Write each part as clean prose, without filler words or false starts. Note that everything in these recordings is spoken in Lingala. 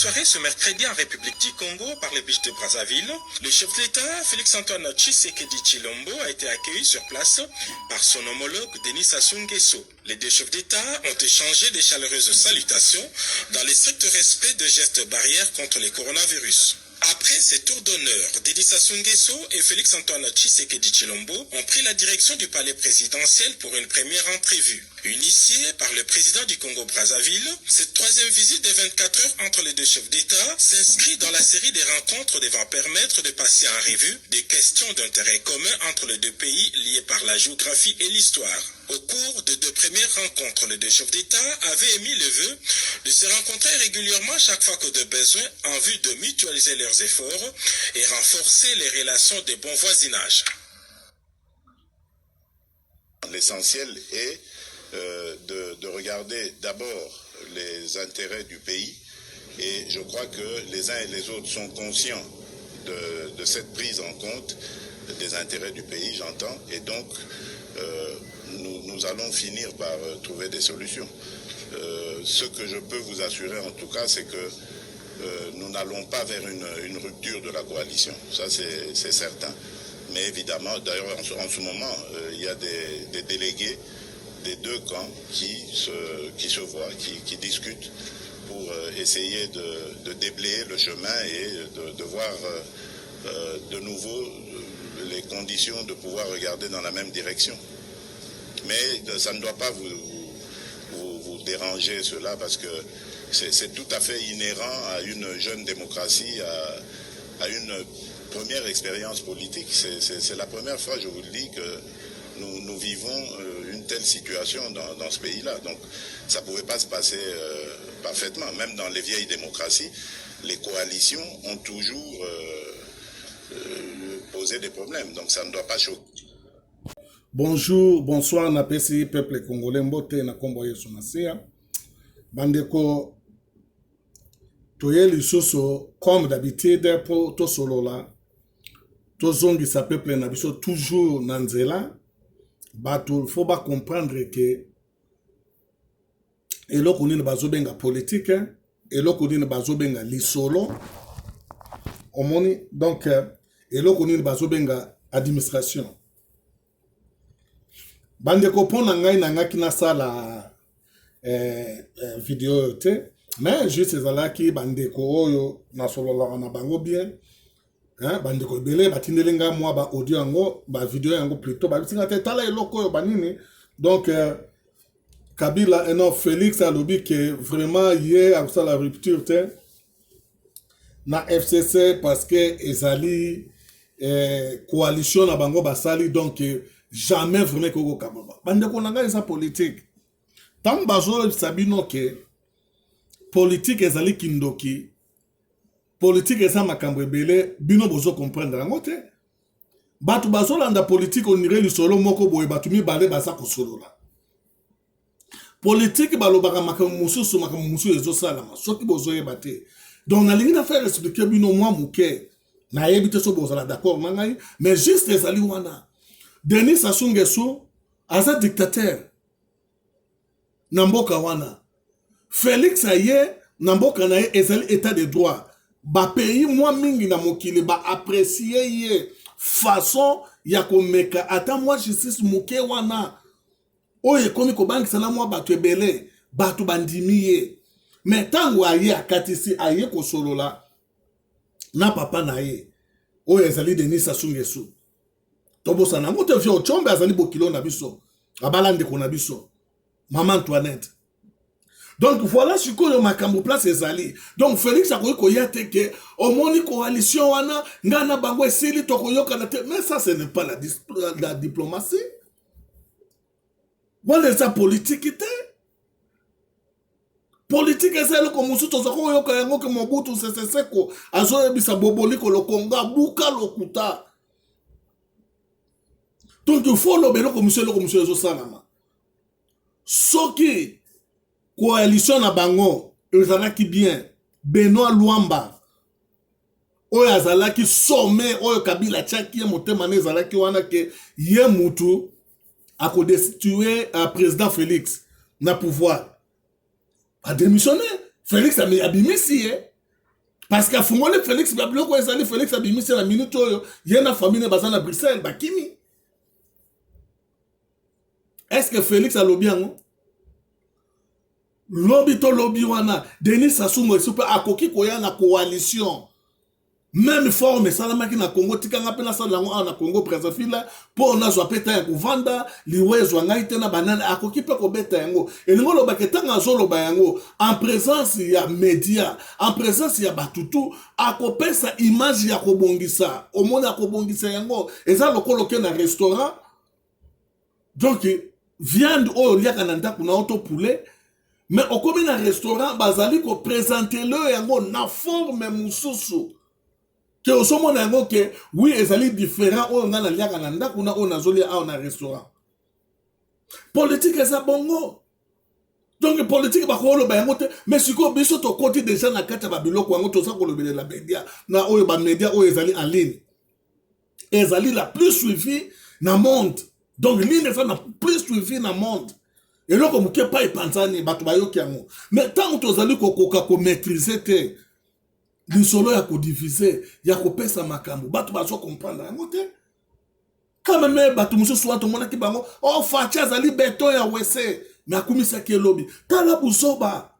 soirée ce mercredi en République du Congo par le biche de Brazzaville, le chef de l'État, Félix-Antoine Tshisekedi Tshilombo, a été accueilli sur place par son homologue Denis Sassou Nguesso. Les deux chefs d'État ont échangé des chaleureuses salutations dans le strict respect de gestes barrières contre le coronavirus. Après ces tours d'honneur, Denis Sassou Nguesso et Félix-Antoine Tshisekedi Tshilombo ont pris la direction du palais présidentiel pour une première entrevue. Initiée par le président du Congo-Brazzaville, cette troisième visite de 24 heures entre les deux chefs d'État s'inscrit dans la série des rencontres devant permettre de passer en revue des questions d'intérêt commun entre les deux pays liées par la géographie et l'histoire. Au cours de deux premières rencontres, les deux chefs d'État avaient émis le vœu de se rencontrer régulièrement chaque fois que de besoin en vue de mutualiser leurs efforts et renforcer les relations de bon voisinage. L'essentiel est de regarder d'abord les intérêts du pays et je crois que les uns et les autres sont conscients de cette prise en compte des intérêts du pays, j'entends, et donc nous allons finir par trouver des solutions. Ce que je peux vous assurer en tout cas, c'est que nous n'allons pas vers une rupture de la coalition, ça c'est certain. Mais évidemment, d'ailleurs en ce moment, il y a des délégués des deux camps qui se voient, qui discutent pour essayer de déblayer le chemin et de voir de nouveau les conditions de pouvoir regarder dans la même direction. Mais ça ne doit pas vous déranger cela parce que c'est tout à fait inhérent à une jeune démocratie, à une première expérience politique. C'est la première fois, je vous le dis, que nous vivons une telle situation dans ce pays-là. Donc ça ne pouvait pas se passer parfaitement. Même dans les vieilles démocraties, les coalitions ont toujours posé des problèmes. Donc ça ne doit pas choquer. Bonjour, bonsoir, na pesi peuple congolais mbote na kombo yesu nasia. Bandeko toye lisusu comme d'habitude pour to solo la. To zongi sa peuple na biso toujours na nzela. Bato faut pas comprendre que eloko nini bazobenga politique, eloko nini bazobenga lisolo. Omoni donc eloko nini bazobenga administration. Bandeko pona ngai na ngaki na sala vidéo te mais juste ezalaki bandeko oyo na solo na bango bien hein bandeko belé batindelenga moi ba audio yango ba vidéo yango plutôt ba bisinga te tala eloko oyo banini donc Kabila et non Félix alobi que vraiment hier à ça la rupture te na FCC parce que ezali coalition na bango basali donc jamais vraiment koko kababa bande ko nanga esa politique tant bazo sabino ke politique ezali kindoki politique esa makambo ebele bino bozo comprendre ngote batu bazo landa politique onire lisolo moko boye batu mibale basa kosolola politique balobaka makambo mususu ezo salama soki bozo yebate donc na lingi na faire expliquer bino moi muke na yebite so bozo la d'accord mangai mais juste ezali wana Denis Sassou Nguesso aza dictateur na mboka wana Félix aye na mboka na ye ezali état de droit ba pays moi mingi na mokili ba apprécier ye façon ya komeka ata moi justice muke wana oye komi ko banki sana moi batu ebele batu bandimi ye mais tango aye akatisi aye ko solola na papa na ye oye ezali Denis Sassou Nguesso tobosa na moto vio chombe azali bokilo na biso abalande ko na biso maman Antoinette. Donc voilà ce que le makambo place ezali. Donc Félix akoyi ko yate ke omoni coalition wana ngana bango esili tokoyoka na te mais ça ce n'est pas la diplomatie. Voilà ça politique te. Politique ezali ko musu tozako yoka yango ke Mobutu Sese Seko azo ebisa boboliko lo Konga buka lokuta. Donc il faut le commission ezo salama. Soki coalition na bango ezalaki bien Benoît Luamba oyo azalaki sommet oyo Kabila tchaki motema na ezalaki wana ke ye mutu ako destituer président Félix na pouvoir a démissionné Félix a abimisi parce que afungoli Félix babiloko ezali Félix abimisi na minute oyo ye na famille baza na Bruxelles bakimi. Est-ce que Félix a lobby yango? Lobby to lobby wana Denis Sassou Nguesso pe akoki koya na coalition. Même forme salamaki na Congo tikanga pe na salango na Congo Brazzaville po na zwa peta ya kuvanda liwezo ngai tena banana akoki pe ko beta yango. Elingo loba ketanga zo loba yango en présence ya média, en présence ya batutu akopesa image ya kobongisa. Omona akobongisa yango eza lokolo ke na restaurant. Donc viande oyo liaka na ndako na auto poulet. Mais au comme un restaurant, bazali ko présenter le yango na forme mususu. Que au somo na yango que oui ezali différent o ngana liaka na ndako na o nazoli a na restaurant. Politique eza bongo. Donc politique ba ko lo ba yango te mais siko biso to koti déjà na kata ba biloko yango to sa ko lobele la media na oyo ba media o ezali en ligne. Ezali la plus suivie na monde. Donc ligne eza na plus suivie na monde. Et là, comme tu n'as pas pensé, mais tant que tu as dit que tu maîtriser tes solo ya ko diviser, ya ko pesa makambo, batu ba so comprendre ngote. Quand même batu muso soit to mona ki bango, oh facha zali beto ya wese, mais akumisa ke lobby. Tala busoba.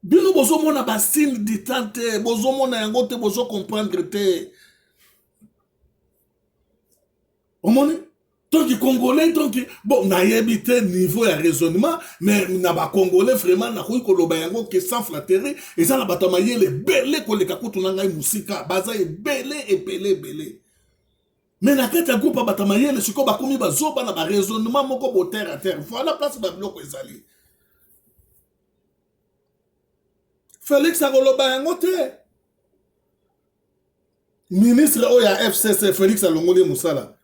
Bino bozo mona ba signe ditante, bozo mona ngote bozo comprendre te. Omoni? Donc, les Congolais, donc, bon, na yebite niveau de raisonnement, mais na ba Congolais vraiment na koyi koloba yango que sans flatterie, et ça na batamaye les belé ko le kakutu na ngai musika, baza e belé. Mais na kete groupe batamaye le siko ba komi ba zoba na ba raisonnement moko bo terre à terre. Voilà place ba biloko ezali. Félix akoloba yango te. Ministre oya FCC Félix alongoli musala.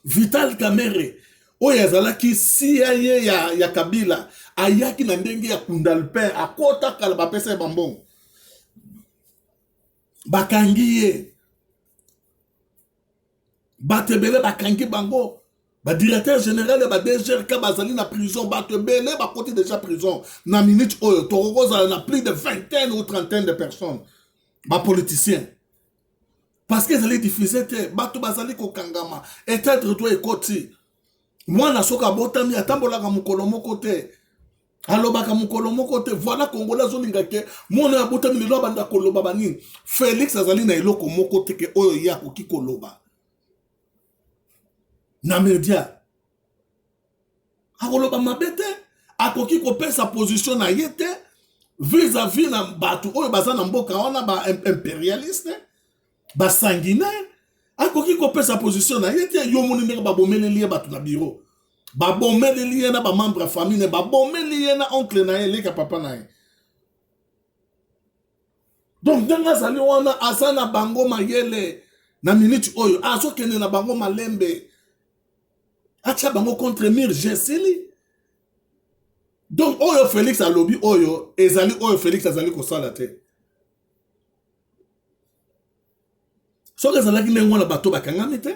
Vital Kamerhe oyo azalaki CIA ya Kabila ayaki na ndenge ya kundalpe akota kala bapesa bambongo bakangi ye batebele bakangi bango ba directeur général ba DGRK bazali na prison batebele bakoti déjà prison na minute oyo torokoza na plus de 20 ou 30 de personnes ba politiciens. Parce que ça les diffusait, bato bazali ko kangama, et être toi et koti. Moi na soka botami atambola ka mukolomo kote. Aloba ka mukolomo kote, voilà Kongola zolinga ke, moi na botami lelo banda koloba bani. Félix azali na eloko moko te ke oyo ya ko kikoloba. Na media. Akoloba mabete, akoki ko pesa position na yete vis-à-vis na batu oyo bazana mboka wana ba impérialiste. Ba sanguinaire akoki ko pesa position na yete yo moni ndeka ba bomeli lié batu na bureau ba bomeli lié na ba membre de famille ba bomeli lié na oncle na ye leka papa na ye. Donc danga zali wana asana bango mayele na minute oyo aso kene na bango malembe acha bango contre mur jeseli. Donc oyo Félix alobi oyo ezali oyo Félix azali ko sala te. Soki ezalaki ndenge wana bato bakangami te.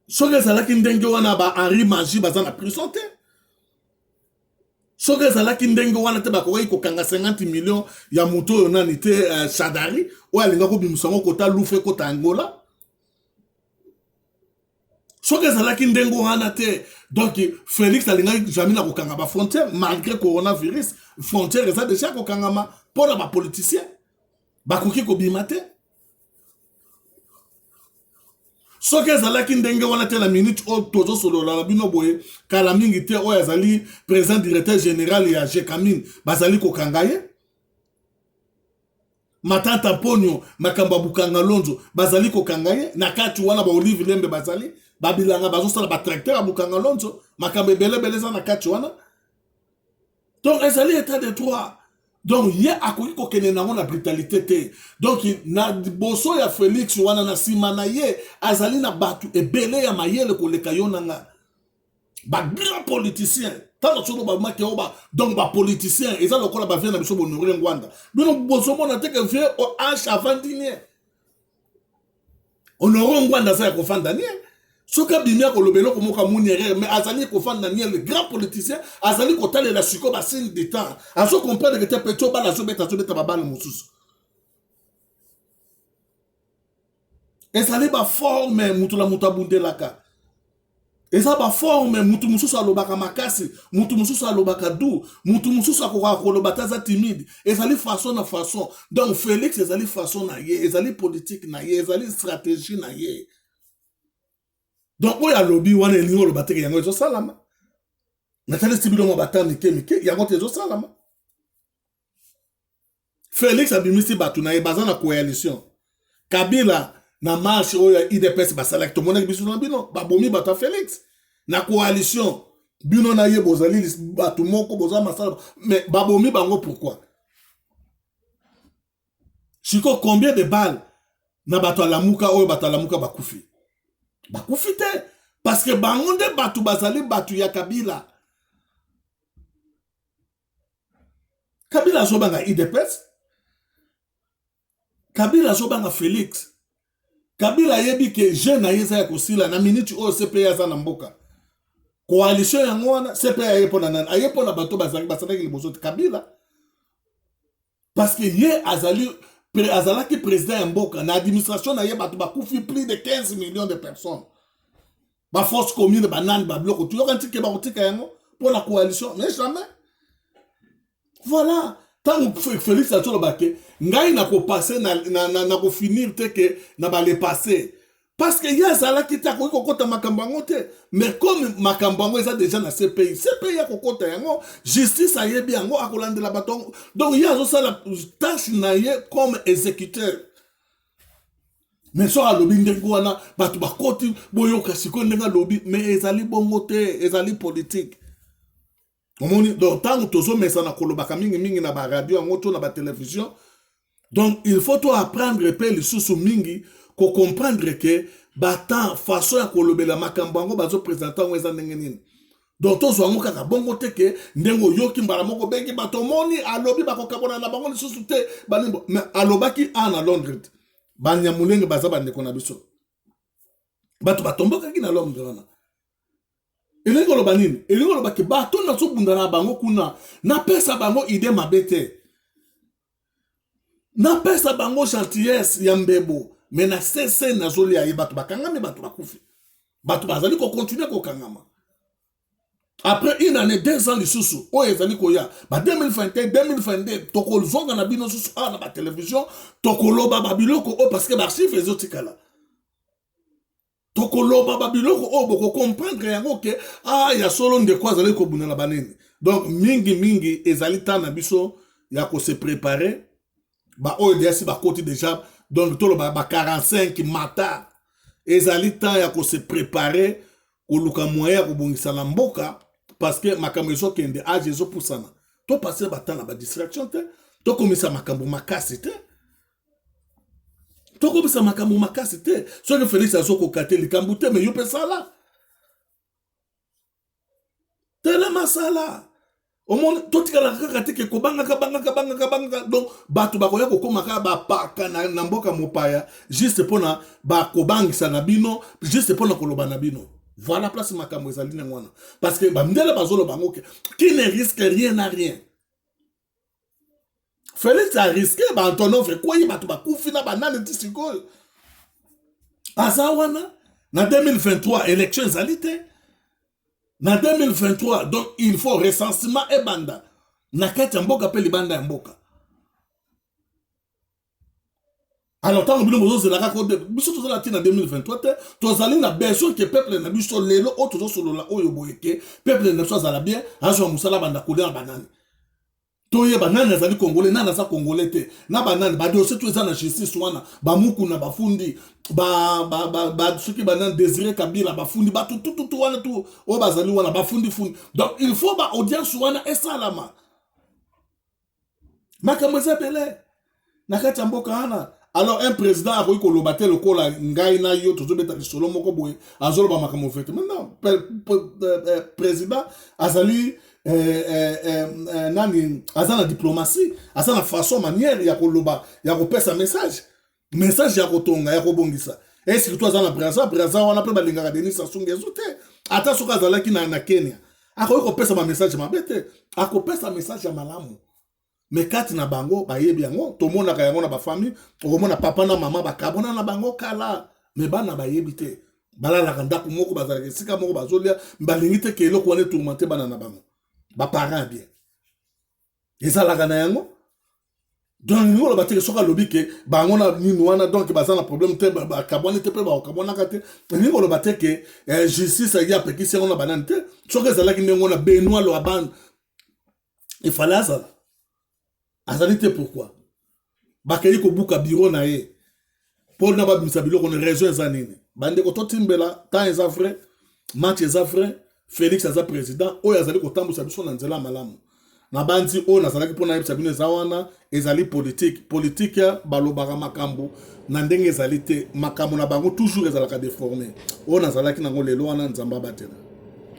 Soki ezalaki ndenge wana ba Henri Magie baza na prison te. Soki ezalaki ndenge wana te bakoki kokanga 50 millions ya moto oyo nani te Chadari oyo alinga kobimisa ngo kota Lufe kota Angola. Soki ezalaki ndenge wana te donc Félix alinga jamais na kokanga ba frontière malgré coronavirus frontière eza déjà kokangama pour ba politicien bakoki kobima te. Soki ezalaki ndenge wana te la minute o tozo solo la bino boye kala mingi te o ezali président directeur général ya Jekamine bazali ko kangaye Matata Ponyo makamba bukanga lonzo bazali ko kangaye na kati wana ba Olive Lembe bazali babilanga bazo sala ba tracteur bukanga lonzo makamba belebele za na kati wana. Donc ezali état de droit. Donc il y a akoki ko kene na na brutalité te. Donc na boso ya Félix wana na simana ye azali na batu ebele ya mayele ko leka yona nga ba grand politicien talo sono ba make oba donc ba politicien eza lokola ba vient na biso bonore ngwanda bino boso mona te ke vie au H avant dîner honore ngwanda za ko fanda nie Soka bimia ko lobelo ko moka munere mais azali ko fan Daniel le grand politicien azali ko tale la siko ba signe de temps azo comprendre que te pecho ba la zo beta babal mususu ezali ba forme mutula mutabunde laka eza ba forme mutu mususu alobaka makasi mutu mususu alobaka du mutu mususu akoka kolobata za timide ezali façon na façon donc Félix ezali façon na ye ezali politique na ye ezali stratégie na ye. Donc, il y a lobby, il y a le batterie, il y a un salama. Nathalie Stibilo m'a battu, il y a un salama. Félix a bimisi batu na bazana coalition. Kabila na marche oya IDPS ba select mon bisu na bino ba bomi bata Félix na coalition bino na ye bozali batu moko boza masala mais ba bomi bango pourquoi? Chiko combien de balles na batu alamuka oya batu alamuka bakufi? Bakufi te parce que bangonde batu bazali batu ya Kabila. Kabila zobanga IDPS. Kabila zobanga Félix. Kabila yebi ke jeune ayeza ya kosila na minute o CPA za na mboka. Coalition yango wana CPA ayepona nana ayepona bato bazali basala ki bozo Kabila. Parce que ye azalaki président ya mboka na administration na ye bato bakufi plus de 15 millions de personnes. Ba force commune banane ba bloc tout yokanti ke ba kotika yango pour la coalition mais jamais. Voilà. Tant que Félix a toujours baqué, ngai na ko passer na ko finir te que na ba le passer. Parce que ya zala ki ta ko kota makambango te, mais comme makambango eza déjà na CPI ya ko kota yango, justice a yebi yango akolandela baton. Donc ya zo sala tâche na ye comme exécuteur. Mais so a lobby ndengo wana batu bakoti boyoka siko ndenga lobby mais ezali bongo te, ezali politique. Donc, tant que tu as na kolobaka mingi na ba radio ngoto na ba télévision, donc il faut toi apprendre les sous mingi ko comprendre que batan façon ya kolobela makambango bazo présenter ngeza ndengenini. Donc to zo ngoka bongo te ke ndengo yoki mbala moko bengi bato moni alobi bako kabona na bango lisusu te balimbo mais alobaki ana Londres. Banya mulenge bazaba ndeko na biso. Bato batomboka ki na Londres wana. Elengolo banini, elengolo baki bato na so bundana bango kuna, na pesa bango ide mabete. Na pesa bango gentillesse ya mbebo, mais na cesse na zoli ya bato bakangami bato bakufi. Bato bazali ko continuer ko kangama. Après une année, 2 ans lisusu, o ezali ko ya, ba 2021, 2022, toko zonga na bino susu na ba télévision, toko loba babiloko o parce que ba chiffre ezotikala. Tokoloba babiloko o boko comprendre yango ke ya solo nde kwa zali ko bunela banene. Donc mingi ezali ta na biso ya ko se préparer ba o desi ba koti déjà donc tolo ba 45 mata ezali ta ya ko se préparer ko luka moya ko bongisa na mboka parce que makambo ezo kende age ezo pusana to passer ba ta na ba distraction te to komisa makambo makasi te. Toko bisa makambo makasi te. So que Félix azoko kate likambo te mais yo pesala. Tele masala. Omon totikala kaka te ke kobanga kabanga donc batu bakoya kokoma ka ba paka na mboka mopaya juste pona ba kobangisa na bino juste pona koloba na bino. Voilà place makambo ezali na ngwana parce que ba ndele bazolo bango qui ne risque rien à rien. Félix a risqué, Antonov fait quoi il va tout bakufi na banane tisiko. Azawana na 2023 électionsalité. Na 2023 donc il faut recensement et banda. Na kati mboka pe libanda mboka. Alors tant que nous avons la code biso to la tina 2023 to zali na besoin que peuple na biso lelo o to solo la oyo boyeke peuple na so zala bien azo musala banda koder banane. Toye banane azali congolais nana za congolais te na banane ba dossier tout ça na justice wana ba muku na bafundi ba soki banane Désiré Kabila bafundi ba tout wana tout o bazali wana bafundi fundi donc il faut ba audience wana esalama makambo zapele na kati mboka ana. Alors un président a koyi kolobater le kola ngai na yo tozo beta solo moko boye azolo ba makambo fete maintenant président azali nani azana diplomatie azana façon manière ya koloba ya kopesa message ya kotonga ya kobongisa et surtout aza na Brazza wana pe balingaka Denis Sassou Nguesso te ata soki azalaki na Kenya akoki kopesa ba message mabe te akopesa message ya malamu mais kati na bango bayebi yango tomonaka yango na bafamille okomona papa na mama bakabona na bango kala mais bana bayebi te balalaka ndako moko bazalaka esika moko bazolia balingi te ke eloko wana tourmente bana na bango baparent bien ezalaka na yango donc nous le bâtir soka lobby que bango na nini wana donc baza na problème te bakabona te pe bakabona te ni ko le bâtir que justice ya pekisi on na banane te soka ezalaki ndengo na Benoît Loaban il fallait ça azalite pourquoi bakeli ko buka bureau na ye Paul na ba bimisa biloko na raison za nini bande ko totimbela temps eza vrai match eza vrai Félix aza président oyo azali ko tambusa biso na nzela malamu na bandi o nazalaki pona yebisa bino eza wana ezali politique ya balobaka makambo na ndenge ezali te makambo na bango toujours ezalaka déformé o nazalaki nango lelo wana nzamba batela